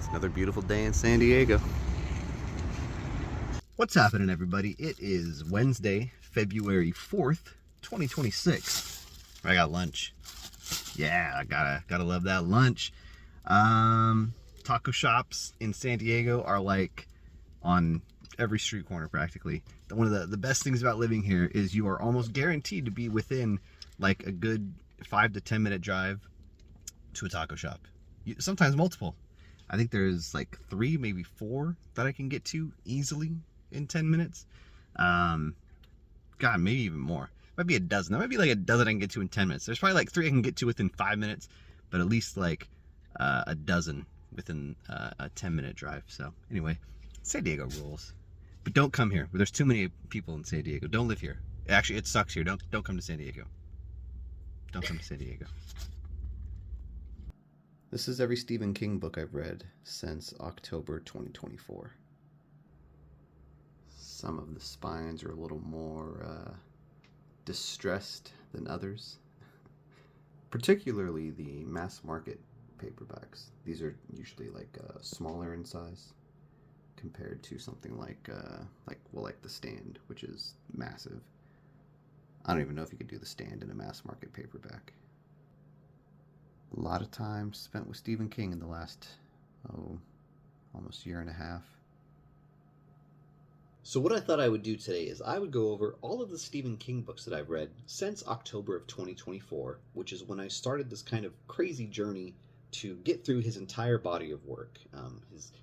It's another beautiful day in San Diego. What's happening, everybody? It is Wednesday, February 4th, 2026. I got lunch. Yeah, I gotta love that lunch. Taco shops in San Diego are like on every street corner practically. One of the best things about living here is you are almost guaranteed to be within like a good 5 to 10 minute drive to a taco shop. Sometimes multiple. I think there's like 3, maybe 4 that I can get to easily in 10 minutes. God, maybe even more. Might be a dozen. There might be like a dozen I can get to in 10 minutes. There's probably like 3 I can get to within 5 minutes, but at least like a dozen within a 10-minute drive. So anyway, San Diego rules. But don't come here. There's too many people in San Diego. Don't live here. Actually, it sucks here. Don't come to San Diego. Don't come to San Diego. This is every Stephen King book I've read since October 2024. Some of the spines are a little more distressed than others, particularly the mass market paperbacks. These are usually like smaller in size compared to something like The Stand, which is massive. I don't even know if you could do The Stand in a mass market paperback. A lot of time spent with Stephen King in the last, almost year and a half. So what I thought I would do today is I would go over all of the Stephen King books that I've read since October of 2024, which is when I started this kind of crazy journey to get through his entire body of work,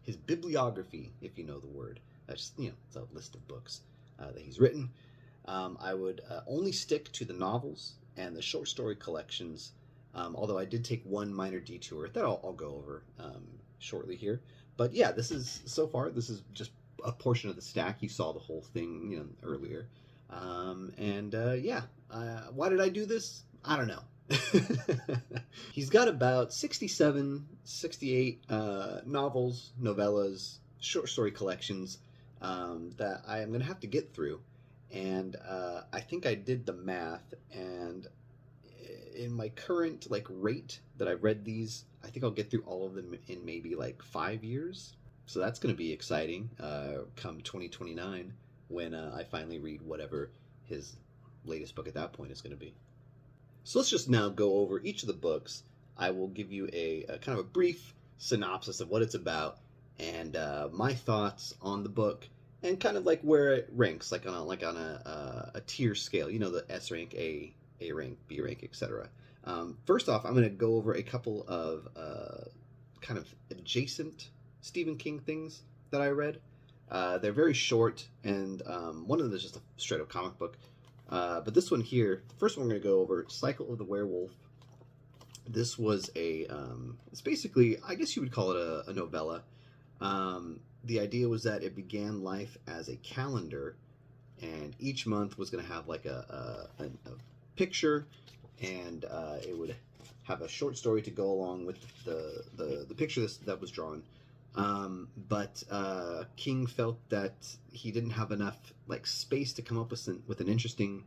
his bibliography, if you know the word. That's just, it's a list of books that he's written. I would only stick to the novels and the short story collections, although I did take one minor detour that I'll go over shortly here. But yeah, this is just a portion of the stack. You saw the whole thing, earlier. Why did I do this? I don't know. He's got about 67, 68 novels, novellas, short story collections that I am going to have to get through. And I think I did the math, and in my current rate that I've read these, I think I'll get through all of them in maybe 5 years. So that's going to be exciting come 2029 when I finally read whatever his latest book at that point is going to be. So let's just now go over each of the books. I will give you a kind of a brief synopsis of what it's about and my thoughts on the book and kind of where it ranks, on a tier scale. The S rank, A rank, B rank, etc. First off, I'm going to go over a couple of kind of adjacent Stephen King things that I read. They're very short, and one of them is just a straight up comic book. But this one here, the first one we're going to go over, Cycle of the Werewolf. This was it's basically, I guess you would call it a novella. The idea was that it began life as a calendar, and each month was going to have a picture, and it would have a short story to go along with the picture that was drawn. But King felt that he didn't have enough space to come up with an interesting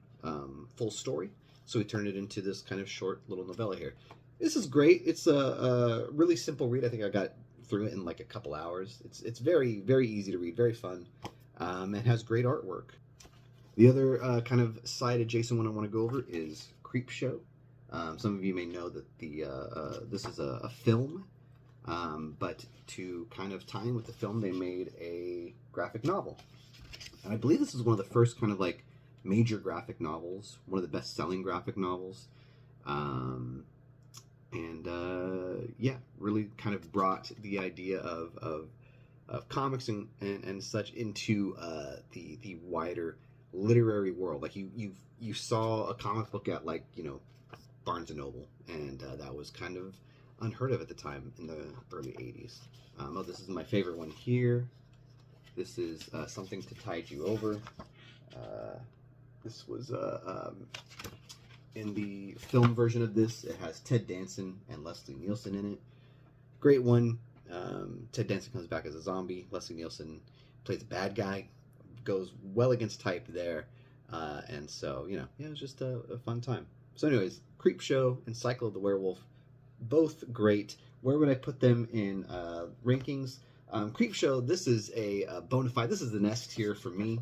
full story, so he turned it into this kind of short little novella here. This is great. It's a really simple read. I think I got through it in a couple hours. It's very, very easy to read, very fun, and has great artwork. The other kind of side adjacent one I want to go over is Creepshow. Some of you may know that this is a film. But to kind of tie in with the film, they made a graphic novel. And I believe this is one of the first kind of major graphic novels, one of the best-selling graphic novels. Really kind of brought the idea of comics and such into the wider literary world. You saw a comic book at Barnes & Noble, and that was kind of unheard of at the time in the early 80s. This is my favorite one here. This is Something to Tide You Over. This was in the film version of this. It has Ted Danson and Leslie Nielsen in it. Great one. Ted Danson comes back as a zombie. Leslie Nielsen plays a bad guy. Goes well against type there. And so, it was just a fun time. So anyways, Creepshow and Cycle of the Werewolf, both great. Where would I put them in rankings? Creepshow, this is a bona fide. This is the next tier for me.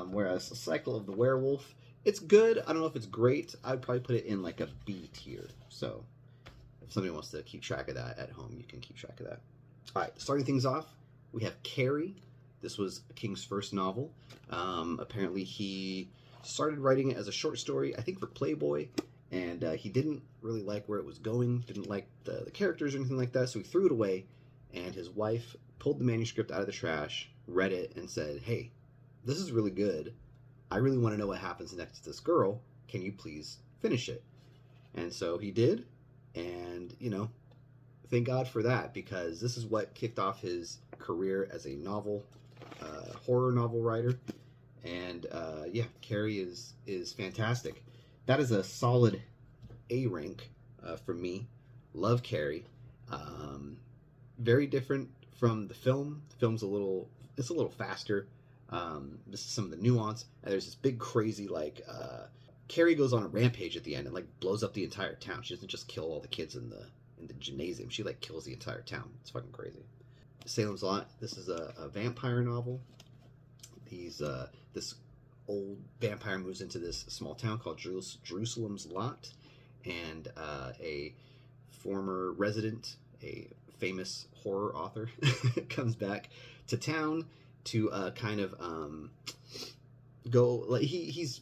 Whereas Cycle of the Werewolf, it's good. I don't know if it's great. I'd probably put it in like a B tier. So if somebody wants to keep track of that at home, you can keep track of that. All right, starting things off, we have Carrie. This was King's first novel. Apparently, he started writing it as a short story, I think for Playboy, and he didn't really like where it was going, didn't like the characters or anything like that, so he threw it away, and his wife pulled the manuscript out of the trash, read it, and said, hey, this is really good. I really want to know what happens next to this girl. Can you please finish it? And so he did, and, you know, thank God for that, because this is what kicked off his career as a horror novel writer. And yeah, Carrie is fantastic. That is a solid A rank for me. Love Carrie. Very different from the film. The film's a little faster. This is some of the nuance. And there's this big crazy Carrie goes on a rampage at the end and like blows up the entire town. She doesn't just kill all the kids in the gymnasium. She like kills the entire town. It's fucking crazy. Salem's Lot. This is a vampire novel. This old vampire moves into this small town called Jerusalem's Lot, and a former resident, a famous horror author, comes back to town to kind of go. Like he's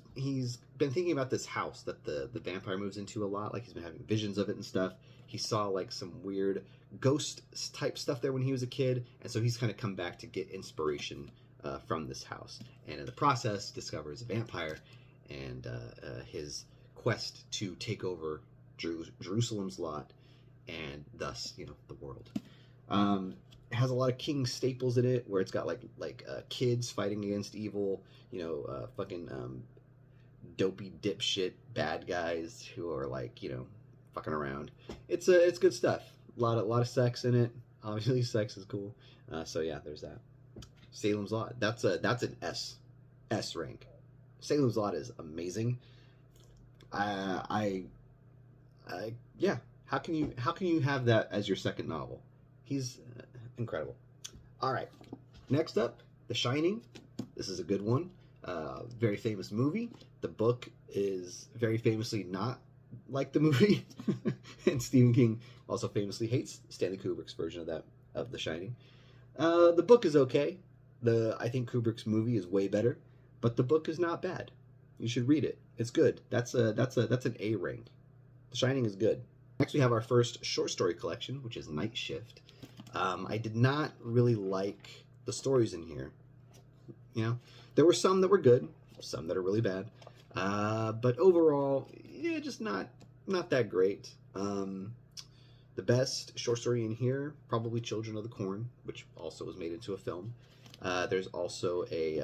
been thinking about this house that the vampire moves into a lot. Like he's been having visions of it and stuff. He saw like some weird ghost type stuff there when he was a kid, and so he's kind of come back to get inspiration from this house, and in the process discovers a vampire and his quest to take over Jerusalem's Lot and thus, you know, the world. It has a lot of King staples in it, where it's got like kids fighting against evil, you know, fucking dopey dipshit bad guys who are like, you know, fucking around. It's good stuff. A lot of sex in it. Obviously, sex is cool. So yeah, there's that. Salem's Lot. That's an S rank. Salem's Lot is amazing. Yeah. How can you have that as your second novel? He's incredible. All right. Next up, The Shining. This is a good one. Very famous movie. The book is very famously not like the movie, and Stephen King also famously hates Stanley Kubrick's version of The Shining. The book is okay. I think Kubrick's movie is way better, but the book is not bad. You should read it. It's good. That's an A rank. The Shining is good. Next, we have our first short story collection, which is Night Shift. I did not really like the stories in here. You know, there were some that were good, some that are really bad, but overall, yeah, just not that great. The best short story in here, probably Children of the Corn, which also was made into a film. There's also a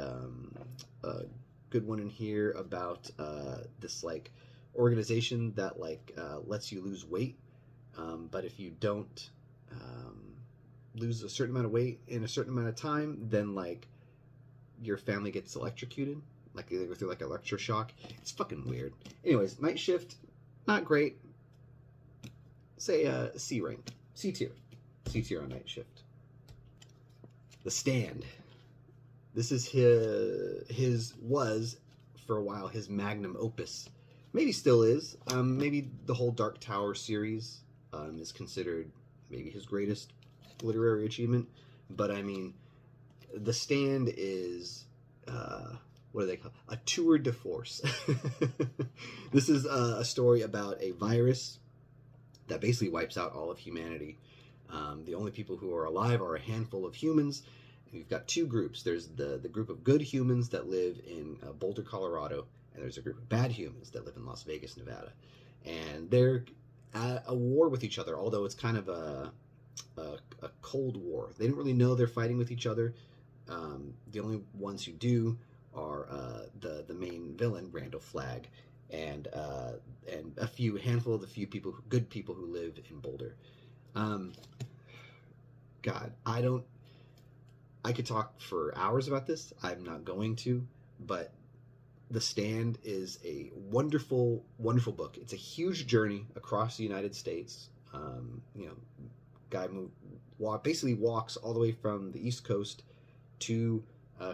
good one in here about this like organization that like lets you lose weight, but if you don't lose a certain amount of weight in a certain amount of time, then like your family gets electrocuted, like they go through like electroshock. It's fucking weird. Anyways, Night Shift, not great. Say C rank, C tier on Night Shift. The Stand. This is his was for a while his magnum opus. Maybe still is. Maybe the whole Dark Tower series is considered maybe his greatest literary achievement. But I mean, The Stand is what do they call it? A tour de force. This is a story about a virus that basically wipes out all of humanity. The only people who are alive are a handful of humans. We've got two groups. There's the group of good humans that live in Boulder, Colorado, and there's a group of bad humans that live in Las Vegas, Nevada. And they're at a war with each other, although it's kind of a cold war. They don't really know they're fighting with each other. The only ones who do are the main villain, Randall Flagg, and a handful of the few good people who live in Boulder. God, I could talk for hours about this. I'm not going to, but The Stand is a wonderful, wonderful book. It's a huge journey across the United States. You know, guy basically walks all the way from the East Coast to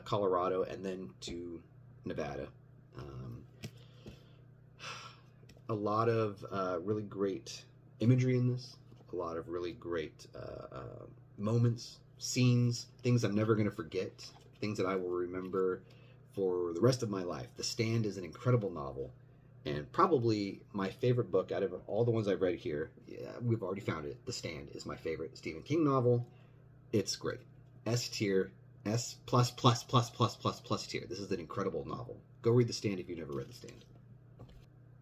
Colorado and then to Nevada. Um, a lot of really great imagery in this. A lot of really great moments, scenes, things I'm never going to forget, things that I will remember for the rest of my life. The Stand is an incredible novel, and probably my favorite book out of all the ones I've read here. Yeah, we've already found it. The Stand is my favorite Stephen King novel. It's great. S tier, S plus plus plus plus plus plus tier. This is an incredible novel. Go read The Stand if you've never read The Stand.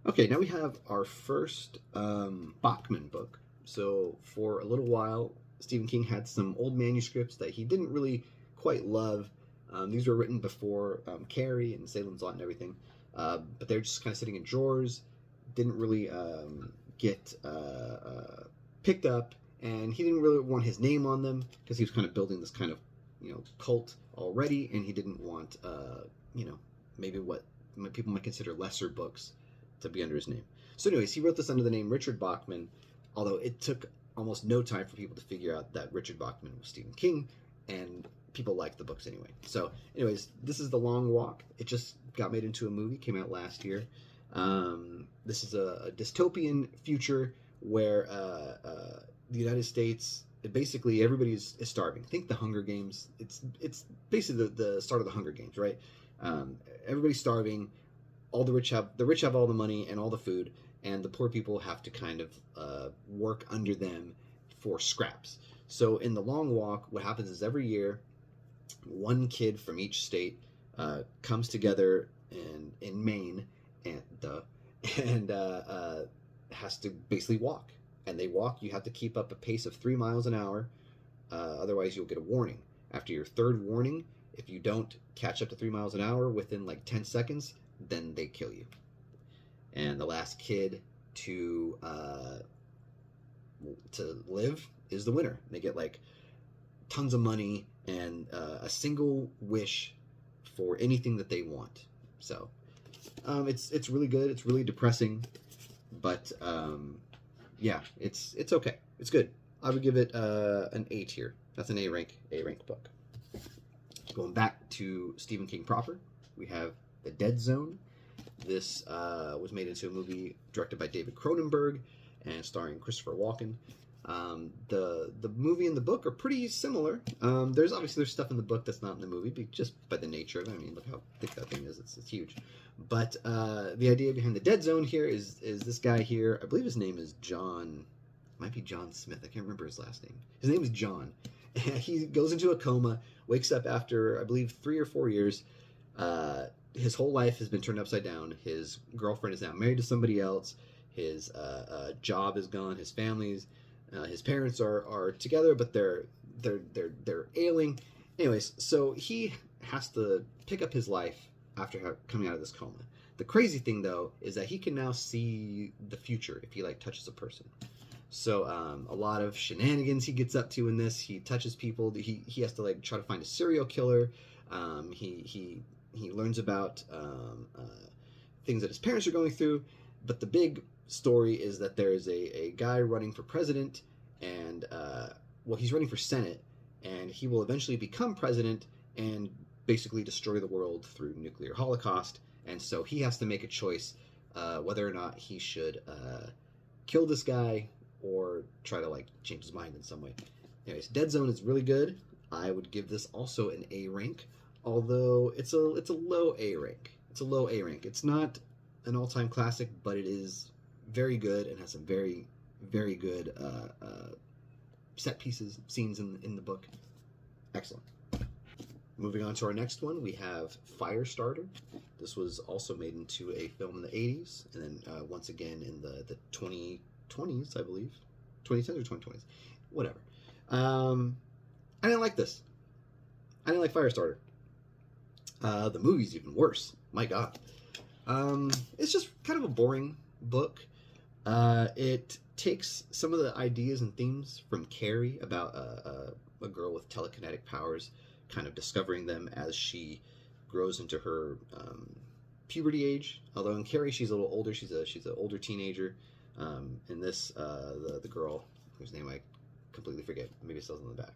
Okay, now we have our first Bachman book. So for a little while, Stephen King had some old manuscripts that he didn't really quite love. These were written before Carrie and Salem's Lot and everything, but they're just kind of sitting in drawers. Didn't really get picked up, and he didn't really want his name on them because he was kind of building this kind of cult already, and he didn't want maybe what people might consider lesser books to be under his name. So anyways, he wrote this under the name Richard Bachman, although it took almost no time for people to figure out that Richard Bachman was Stephen King, and people liked the books anyway. So anyways, this is The Long Walk. It just got made into a movie, came out last year. This is a dystopian future where the United States, basically everybody is starving. Think the Hunger Games. It's basically the start of the Hunger Games, right? Everybody's starving. All the rich have all the money and all the food, and the poor people have to kind of work under them for scraps. So in The Long Walk, what happens is every year, one kid from each state comes together in Maine and has to basically walk. And they walk. You have to keep up a pace of 3 miles an hour, otherwise you'll get a warning. After your third warning, if you don't catch up to 3 miles an hour within like 10 seconds, then they kill you. And the last kid to live is the winner. They get like tons of money and a single wish for anything that they want. So it's really good. It's really depressing, but yeah, it's okay. It's good. I would give it an A tier. That's an A rank book. Going back to Stephen King proper, we have The Dead Zone. This was made into a movie directed by David Cronenberg and starring Christopher Walken. The movie and the book are pretty similar. There's stuff in the book that's not in the movie, just by the nature of it. I mean, look how thick that thing is. It's huge. But the idea behind The Dead Zone here is this guy here. I believe his name is John. Might be John Smith. I can't remember his last name. His name is John. He goes into a coma, wakes up after, I believe, 3 or 4 years. His whole life has been turned upside down. His girlfriend is now married to somebody else. His job is gone. His family's, his parents are together, but they're ailing. Anyways, so he has to pick up his life after coming out of this coma. The crazy thing, though, is that he can now see the future if he touches a person. So a lot of shenanigans he gets up to in this. He touches people. He has to try to find a serial killer. He learns about things that his parents are going through. But the big story is that there is a guy running for president, and he's running for Senate, and he will eventually become president and basically destroy the world through nuclear holocaust. And so he has to make a choice whether or not he should kill this guy or try to change his mind in some way. Anyways, Dead Zone is really good. I would give this also an A rank, although it's a low A rank. It's a low A rank. It's not an all-time classic, but it is very good and has some very, very good set pieces, scenes in the book. Excellent. Moving on to our next one, we have Firestarter. This was also made into a film in the 80s, and then once again in the 2020s, I believe. 2010s or 2020s. Whatever. I didn't like this. I didn't like Firestarter. The movie's even worse. My God. It's just kind of a boring book. It takes some of the ideas and themes from Carrie about a girl with telekinetic powers, kind of discovering them as she grows into her puberty age. Although in Carrie she's a little older. She's an older teenager. In this, the girl whose name I completely forget. Maybe it says on the back.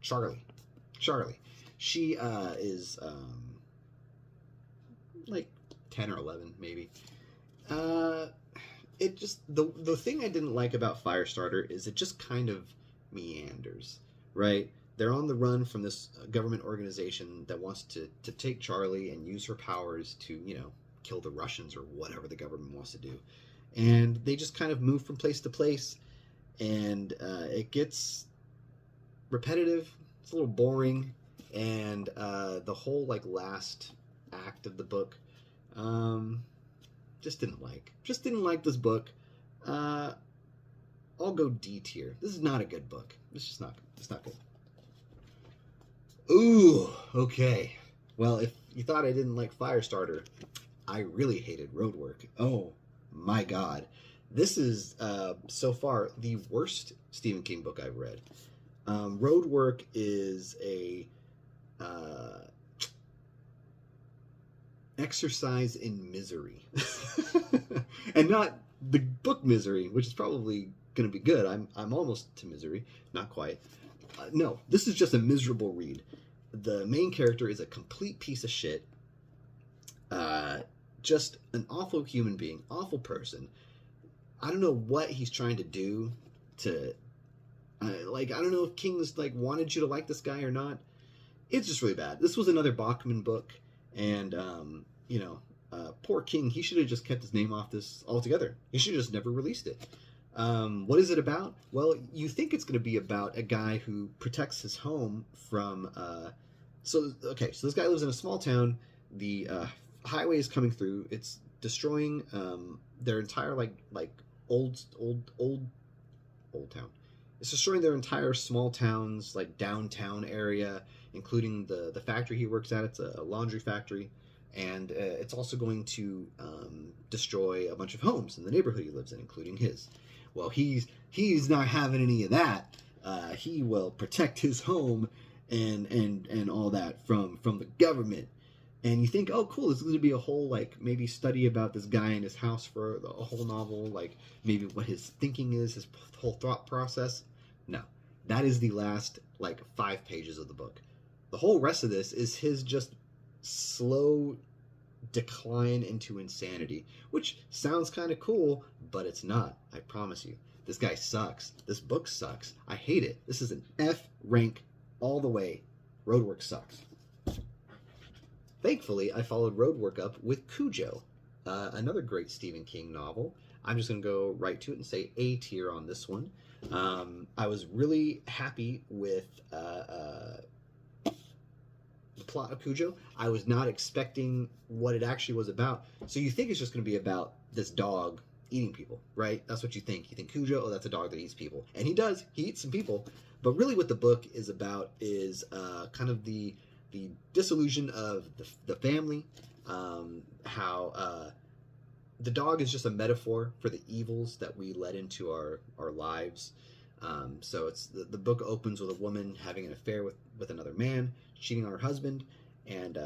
Charlie. She is like 10 or 11 maybe. It just the thing I didn't like about Firestarter is it just kind of meanders, right? They're on the run from this government organization that wants to take Charlie and use her powers to, kill the Russians or whatever the government wants to do. And they just kind of move from place to place, and it gets repetitive. It's a little boring, and the whole last act of the book, just didn't like this book. I'll go D tier. This is not a good book. It's not good. Ooh, okay. Well, if you thought I didn't like Firestarter, I really hated Roadwork. Oh my god. This is, so far, the worst Stephen King book I've read. Roadwork is a exercise in misery. And not the book Misery, which is probably going to be good. I'm almost to Misery. Not quite. No, this is just a miserable read. The main character is a complete piece of shit. Just an awful human being, awful person. I don't know what he's trying to do to... I don't know if King's, wanted you to like this guy or not. It's just really bad. This was another Bachman book, and, poor King, he should have just kept his name off this altogether. He should have just never released it. What is it about? Well, you think it's going to be about a guy who protects his home from... So this guy lives in a small town. The highway is coming through. It's destroying their entire, old town. It's destroying their entire small town's, downtown area, including the factory he works at. It's a laundry factory. And it's also going to destroy a bunch of homes in the neighborhood he lives in, including his. Well, he's not having any of that. He will protect his home and all that from the government. And you think, oh, cool, this is going to be a whole, maybe study about this guy in his house for a whole novel, maybe what his thinking is, his whole thought process. No, that is the last, 5 pages of the book. The whole rest of this is his just slow decline into insanity, which sounds kind of cool, but it's not. I promise you. This guy sucks. This book sucks. I hate it. This is an F rank all the way. Roadwork sucks. Thankfully, I followed Roadwork up with Cujo, another great Stephen King novel. I'm just going to go right to it and say A tier on this one. I was really happy with the plot of Cujo. I was not expecting what it actually was about. So you think it's just going to be about this dog eating people, right? That's what you think. You think Cujo, oh, that's a dog that eats people. And he does. He eats some people. But really what the book is about is kind of the disillusion of the family, how the dog is just a metaphor for the evils that we let into our lives. So it's the book opens with a woman having an affair with another man, cheating on her husband, and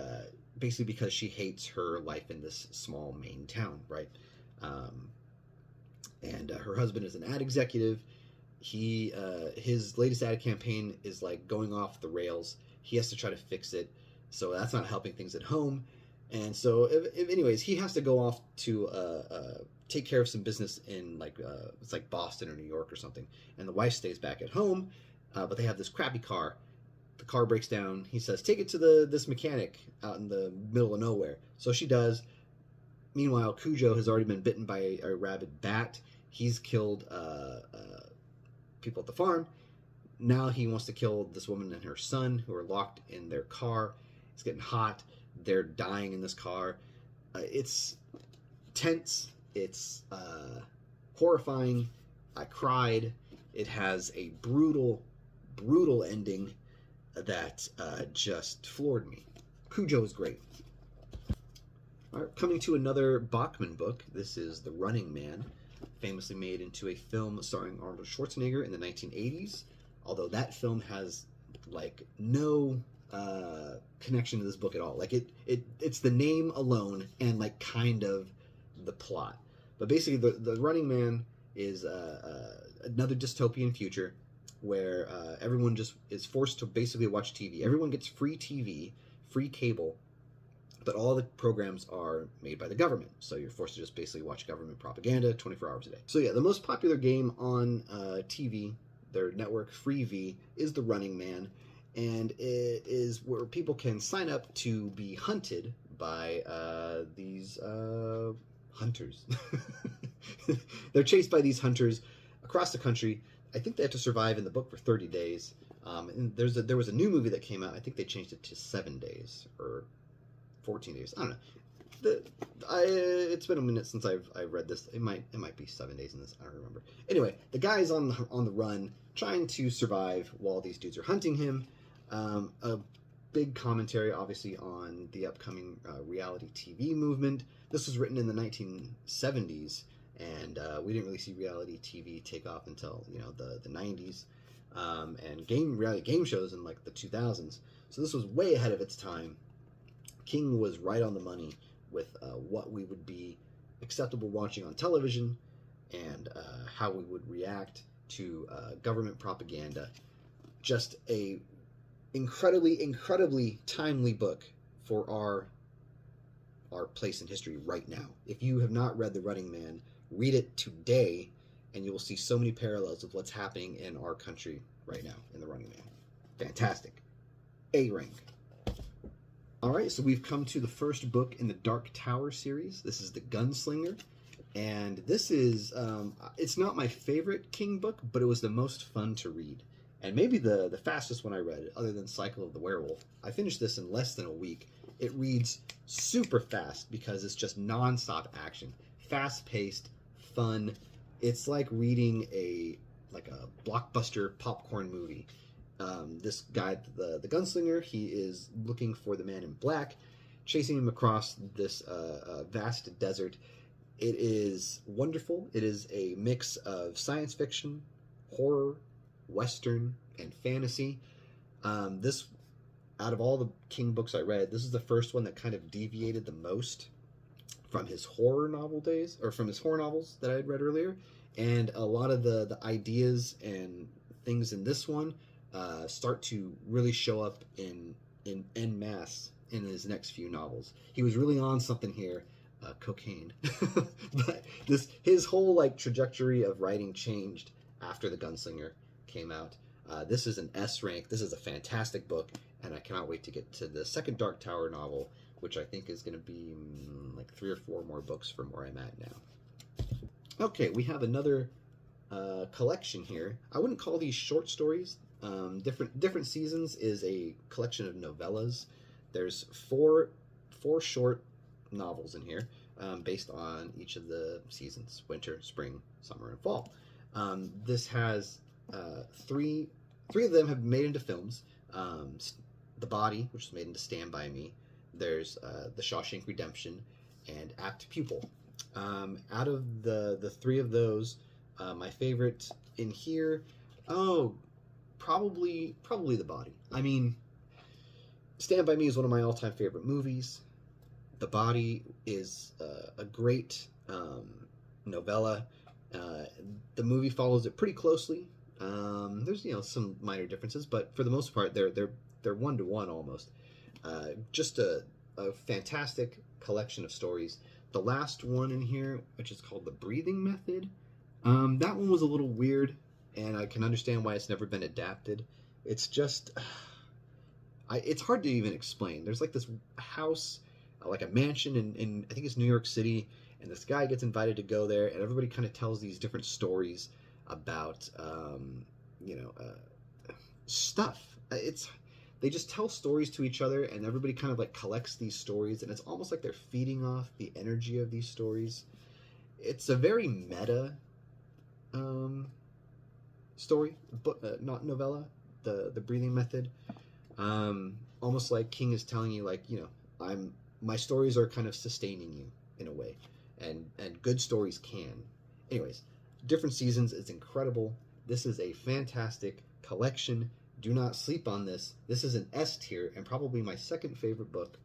basically because she hates her life in this small Maine town, right? And her husband is an ad executive. His latest ad campaign is going off the rails. He has to try to fix it, so that's not helping things at home. And so, anyways, he has to go off to take care of some business in it's Boston or New York or something. And the wife stays back at home, but they have this crappy car. The car breaks down. He says, "Take it to this mechanic out in the middle of nowhere." So she does. Meanwhile, Cujo has already been bitten by a rabid bat. He's killed people at the farm. Now he wants to kill this woman and her son who are locked in their car. It's getting hot. They're dying in this car. It's tense. It's horrifying. I cried. It has a brutal, brutal ending that just floored me. Cujo is great. All right, coming to another Bachman book. This is The Running Man, famously made into a film starring Arnold Schwarzenegger in the 1980s. Although that film has no connection to this book at all. It's the name alone and kind of the plot. But basically, the Running Man is another dystopian future where everyone just is forced to basically watch TV. Everyone gets free TV, free cable, but all the programs are made by the government. So you're forced to just basically watch government propaganda 24 hours a day. So yeah, the most popular game on TV, their network, Freevee, is The Running Man. And it is where people can sign up to be hunted by these hunters. They're chased by these hunters across the country. I think they have to survive in the book for 30 days. And there was a new movie that came out. I think they changed it to 7 days or 14 days. I don't know. It's been a minute since I've read this. It might be 7 days in this. I don't remember. Anyway, the guy's on the run, trying to survive while these dudes are hunting him. A big commentary, obviously, on the upcoming reality TV movement. This was written in the 1970s, and we didn't really see reality TV take off until the 90s, and reality game shows in like the 2000s. So this was way ahead of its time. King was right on the money with what we would be acceptable watching on television and how we would react to government propaganda. Just a incredibly timely book for our place in history right now. If you have not read The Running Man, read it today, and you will see so many parallels of what's happening in our country right now in The Running Man. Fantastic. A rank. All right, so we've come to the first book in the Dark Tower series. This is The Gunslinger, and this is, it's not my favorite King book, but it was the most fun to read, and maybe the fastest one I read, other than Cycle of the Werewolf. I finished this in less than a week. It reads super fast because it's just nonstop action, fast-paced, fun. It's like reading a blockbuster popcorn movie. This guy, the gunslinger, he is looking for the man in black, chasing him across this vast desert. It is wonderful. It is a mix of science fiction, horror, western, and fantasy. This, out of all the King books I read, this is the first one that kind of deviated the most from his horror novel days, or from his horror novels that I had read earlier. And a lot of the ideas and things in this one start to really show up in en masse in his next few novels. He was really on something here, cocaine. But his whole trajectory of writing changed after The Gunslinger came out. This is an S rank. This is a fantastic book, and I cannot wait to get to the second Dark Tower novel, which I think is going to be like 3 or 4 more books from where I'm at now. Okay, we have another collection here. I wouldn't call these short stories. Different Seasons is a collection of novellas. There's four short novels in here, based on each of the seasons: winter, spring, summer, and fall. This has three of them have been made into films. The Body, which is made into Stand By Me. There's The Shawshank Redemption, and Apt Pupil. Out of the 3 of those, my favorite in here, probably The Body. I mean, Stand By Me is one of my all-time favorite movies. The Body is a great novella. The movie follows it pretty closely. There's some minor differences, but for the most part, they're one-to-one almost. Just a fantastic collection of stories. The last one in here, which is called The Breathing Method, that one was a little weird, and I can understand why it's never been adapted. It's just, it's hard to even explain. There's like this house, like a mansion in I think it's New York City, and this guy gets invited to go there, and everybody kind of tells these different stories about, stuff. They just tell stories to each other, and everybody kind of collects these stories, and it's almost like they're feeding off the energy of these stories. It's a very meta story, but not novella. The Breathing Method, almost like King is telling you, my stories are kind of sustaining you in a way, and good stories can. Anyways, Different Seasons is incredible. This is a fantastic collection. Do not sleep on this. This is an S tier and probably my second favorite book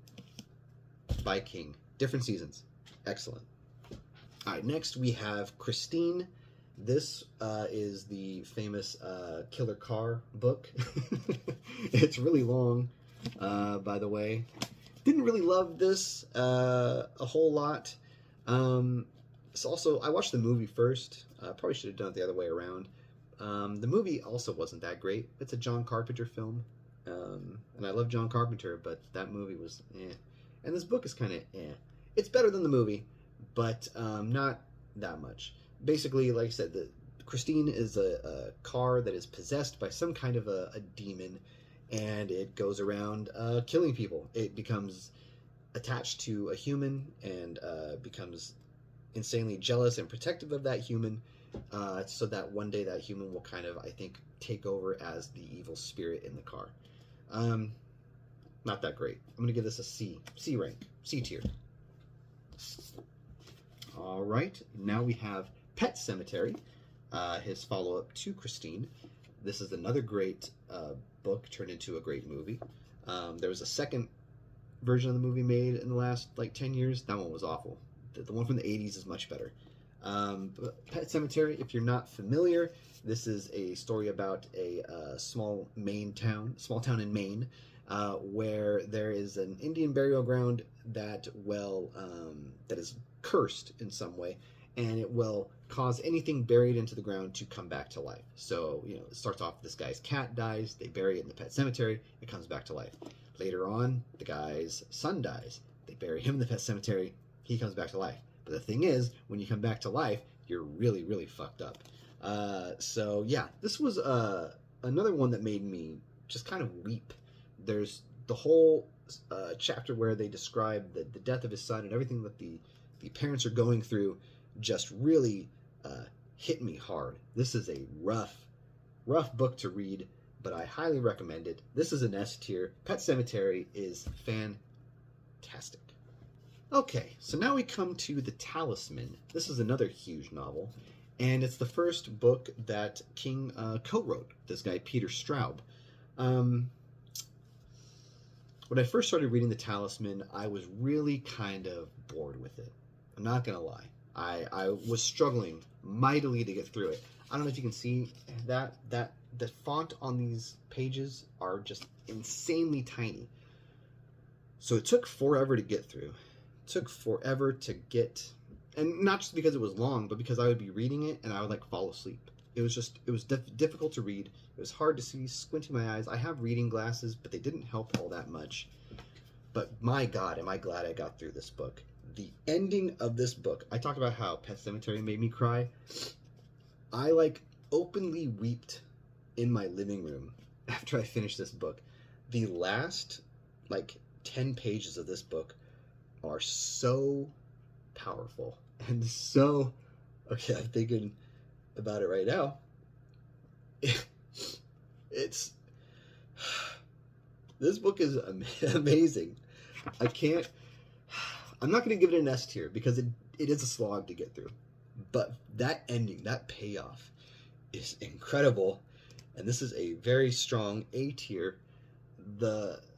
by King. Different Seasons. Excellent. All right, next we have Christine This is the famous Killer Car book. It's really long, by the way. Didn't really love this a whole lot. It's also, I watched the movie first. Probably should have done it the other way around. The movie also wasn't that great. It's a John Carpenter film. And I love John Carpenter, but that movie was eh. And this book is kind of eh. It's better than the movie, but not that much. Basically, like I said, Christine is a car that is possessed by some kind of a demon, and it goes around killing people. It becomes attached to a human and becomes insanely jealous and protective of that human, so that one day that human will kind of, I think, take over as the evil spirit in the car. Not that great. I'm going to give this a C rank, C tier. All right, now we have Pet Sematary, his follow-up to Christine. This is another great book turned into a great movie. There was a second version of the movie made in the last 10 years. That one was awful. The one from the 80s is much better. Pet Sematary, if you're not familiar, this is a story about a small town in Maine, where there is an Indian burial ground that that is cursed in some way, and it will cause anything buried into the ground to come back to life. So, it starts off, this guy's cat dies, they bury it in the pet cemetery, it comes back to life. Later on, the guy's son dies, they bury him in the pet cemetery, he comes back to life. But the thing is, when you come back to life, you're really, really fucked up. So yeah, this was another one that made me just kind of weep. There's the whole chapter where they describe the death of his son and everything that the parents are going through just really hit me hard. This is a rough book to read, but I highly recommend it. This is an S tier. Pet Sematary is fantastic. Okay, so now we come to The Talisman. This is another huge novel, and it's the first book that King co-wrote, this guy Peter Straub. When I first started reading The Talisman, I was really kind of bored with it. I'm not going to lie. I was struggling mightily to get through it. I don't know if you can see that the font on these pages are just insanely tiny. So it took forever to get through. Took forever to get, and not just because it was long, but because I would be reading it and I would fall asleep. It was difficult to read. It was hard to see, squinting my eyes. I have reading glasses, but they didn't help all that much. But my God, am I glad I got through this book. The ending of this book, I talked about how Pet Sematary made me cry. I openly wept in my living room after I finished this book. The last 10 pages of this book are so powerful and so, okay, I'm thinking about it right now. This book is amazing. I'm not going to give it an S tier because it is a slog to get through, but that ending, that payoff is incredible, and this is a very strong A tier.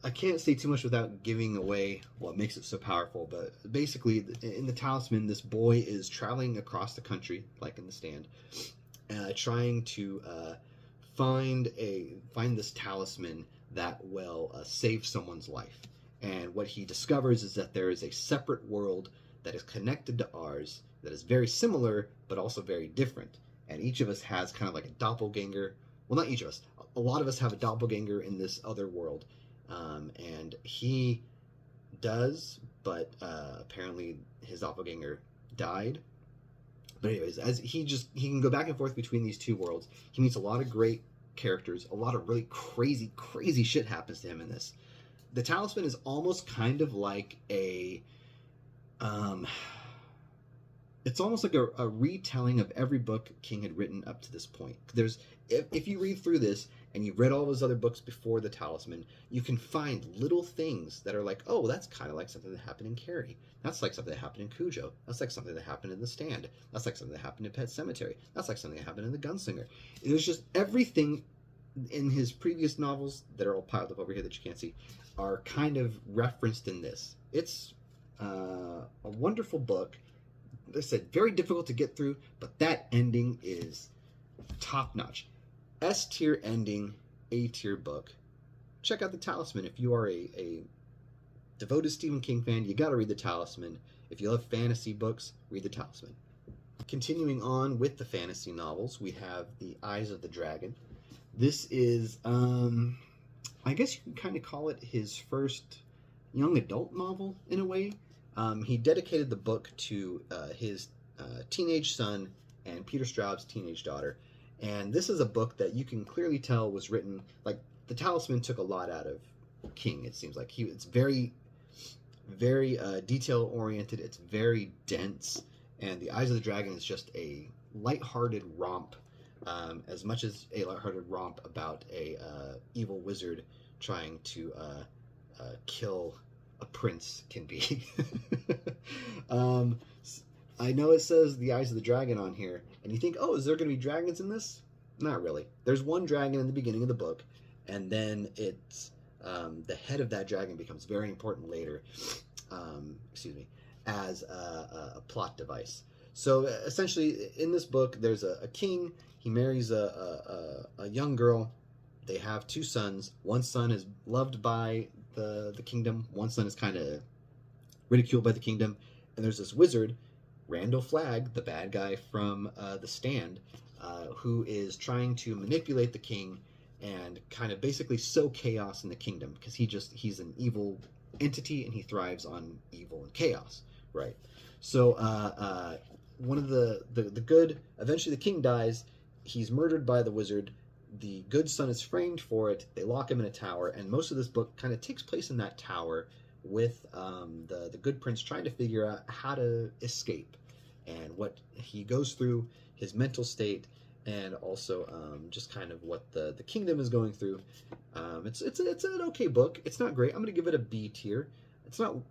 I can't say too much without giving away what makes it so powerful, but basically in The Talisman, this boy is traveling across the country, like in The Stand, trying to find this talisman that will save someone's life. And what he discovers is that there is a separate world that is connected to ours that is very similar but also very different. And each of us has kind of like a doppelganger. Well, not each of us. A lot of us have a doppelganger in this other world. And he does, but apparently his doppelganger died. But anyways, as he can go back and forth between these two worlds. He meets a lot of great characters. A lot of really crazy shit happens to him in this. The Talisman is almost kind of like it's almost like a retelling of every book King had written up to this point. If you read through this and you've read all those other books before The Talisman, you can find little things that are like, oh, that's kind of like something that happened in Carrie. That's like something that happened in Cujo. That's like something that happened in The Stand. That's like something that happened in Pet Sematary. That's like something that happened in The Gunslinger. There's just everything in his previous novels that are all piled up over here that you can't see are kind of referenced in this. It's a wonderful book. I said, very difficult to get through, but that ending is top notch. S tier ending, A tier book. Check out The Talisman. If you are a devoted Stephen King fan, you got to read The Talisman. If you love fantasy books, read The Talisman. Continuing on with the fantasy novels, we have The Eyes of the Dragon. This is, I guess you can kind of call it his first young adult novel in a way. He dedicated the book to his teenage son and Peter Straub's teenage daughter. And this is a book that you can clearly tell was written, like, The Talisman took a lot out of King, it seems like. It's very, very detail-oriented. It's very dense. And The Eyes of the Dragon is just a lighthearted romp, as much as a lighthearted romp about a evil wizard trying to kill a prince can be. I know it says The Eyes of the Dragon on here, and you think, oh, is there going to be dragons in this? Not really. There's one dragon in the beginning of the book, and then it's the head of that dragon becomes very important later, as a plot device. So essentially, in this book, there's a king. He marries a young girl. They have two sons. One son is loved by the kingdom. One son is kind of ridiculed by the kingdom. And there's this wizard, Randall Flagg, the bad guy from The Stand, who is trying to manipulate the king and kind of basically sow chaos in the kingdom, because he's an evil entity and he thrives on evil and chaos, right? So one of the good, eventually the king dies. He's murdered by the wizard. The good son is framed for it. They lock him in a tower, and most of this book kind of takes place in that tower with the good prince trying to figure out how to escape and what he goes through, his mental state, and also just kind of what the kingdom is going through. It's an okay book. It's not great. I'm gonna give it a B tier. It's not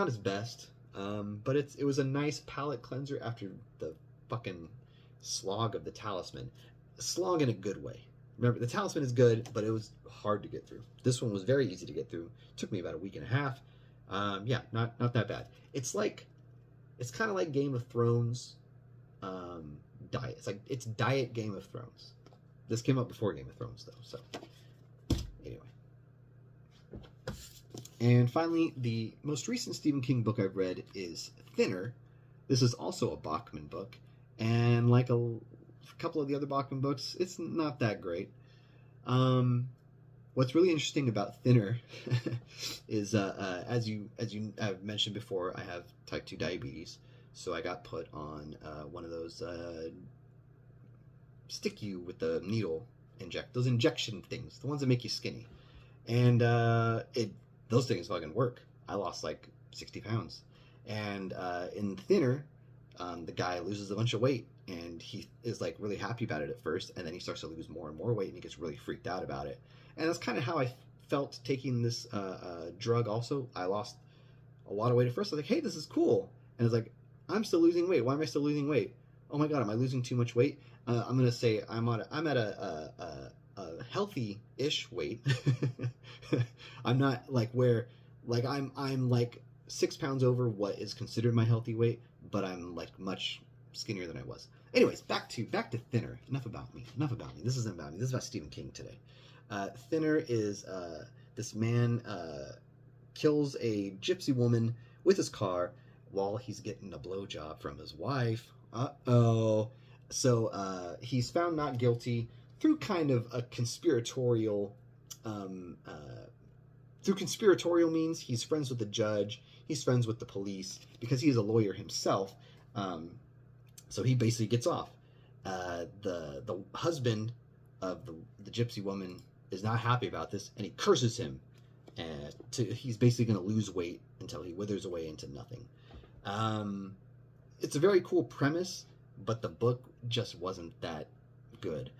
his best, but it was a nice palate cleanser after the fucking slog of The Talisman. Slog in a good way. Remember, The Talisman is good, but it was hard to get through. This one was very easy to get through. It took me about a week and a half. Yeah, not that bad. It's kind of like Game of Thrones diet. It's diet Game of Thrones. This came up before Game of Thrones, though. So anyway, and finally, the most recent Stephen King book I've read is Thinner. This is also a Bachman book, and like a couple of the other Bachman books, it's not that great. What's really interesting about Thinner is, as you have mentioned before, I have type 2 diabetes, so I got put on one of those stick you with the needle those injection things, the ones that make you skinny, and those things fucking work. I lost like 60 pounds, and in Thinner, the guy loses a bunch of weight, and he is like really happy about it at first, and then he starts to lose more and more weight, and he gets really freaked out about it. And that's kind of how I felt taking this drug also. I lost a lot of weight at first. I was like, hey, this is cool. And I was like, I'm still losing weight. Why am I still losing weight? Oh my God, am I losing too much weight? I'm going to say I'm at a healthy-ish weight. I'm not like I'm like 6 pounds over what is considered my healthy weight, but I'm like much skinnier than I was. Anyways, back to Thinner. Enough about me. This isn't about me. This is about Stephen King today. Thinner is this man kills a gypsy woman with his car while he's getting a blowjob from his wife. Uh-oh. So he's found not guilty through kind of a conspiratorial means. He's friends with the judge. He's friends with the police because he's a lawyer himself. So he basically gets off. The husband of the gypsy woman is not happy about this, and he curses him. He's basically going to lose weight until he withers away into nothing. It's a very cool premise, but the book just wasn't that good.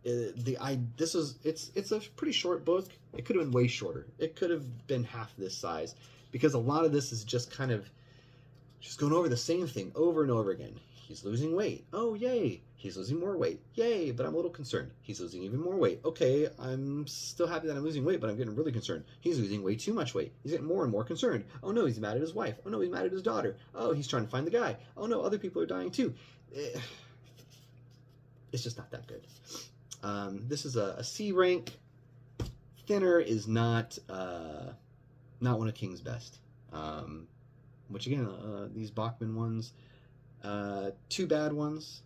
It's a pretty short book. It could have been way shorter. It could have been half this size, because a lot of this is just kind of just going over the same thing over and over again. He's losing weight. Oh, yay. He's losing more weight. Yay, but I'm a little concerned. He's losing even more weight. Okay, I'm still happy that I'm losing weight, but I'm getting really concerned. He's losing way too much weight. He's getting more and more concerned. Oh, no, he's mad at his wife. Oh, no, he's mad at his daughter. Oh, he's trying to find the guy. Oh, no, other people are dying too. It's just not that good. This is a C rank. Thinner is not one of King's best. Which again, these Bachman ones, 2 bad ones,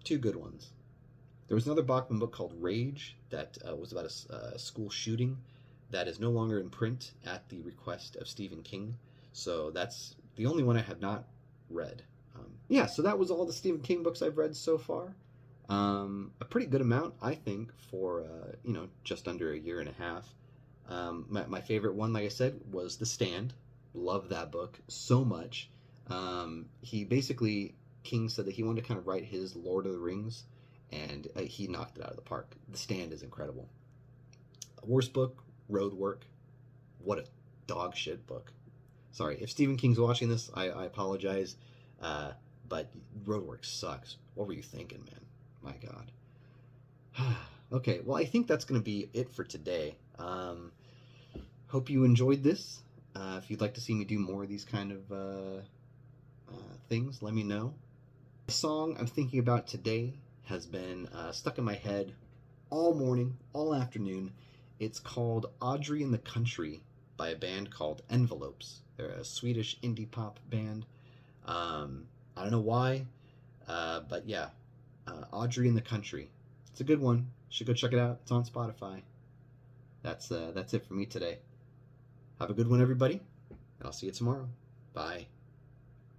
2 good ones. There was another Bachman book called Rage that was about a school shooting that is no longer in print at the request of Stephen King. So that's the only one I have not read. Yeah, so that was all the Stephen King books I've read so far. A pretty good amount, I think, for just under a year and a half. My favorite one, like I said, was The Stand. Love that book so much. King said that he wanted to kind of write his Lord of the Rings, and he knocked it out of the park. The Stand is incredible. Worst book, Road Work. What a dog shit book. Sorry, if Stephen King's watching this, I apologize, but Road Work sucks. What were you thinking, man? My God. Okay, well, I think that's going to be it for today. Hope you enjoyed this. If you'd like to see me do more of these kind of things, let me know. The song I'm thinking about today has been stuck in my head all morning, all afternoon. It's called Audrey in the Country by a band called Envelopes. They're a Swedish indie pop band. I don't know why, but yeah, Audrey in the Country. It's a good one. You should go check it out. It's on Spotify. That's it for me today. Have a good one, everybody, and I'll see you tomorrow. Bye.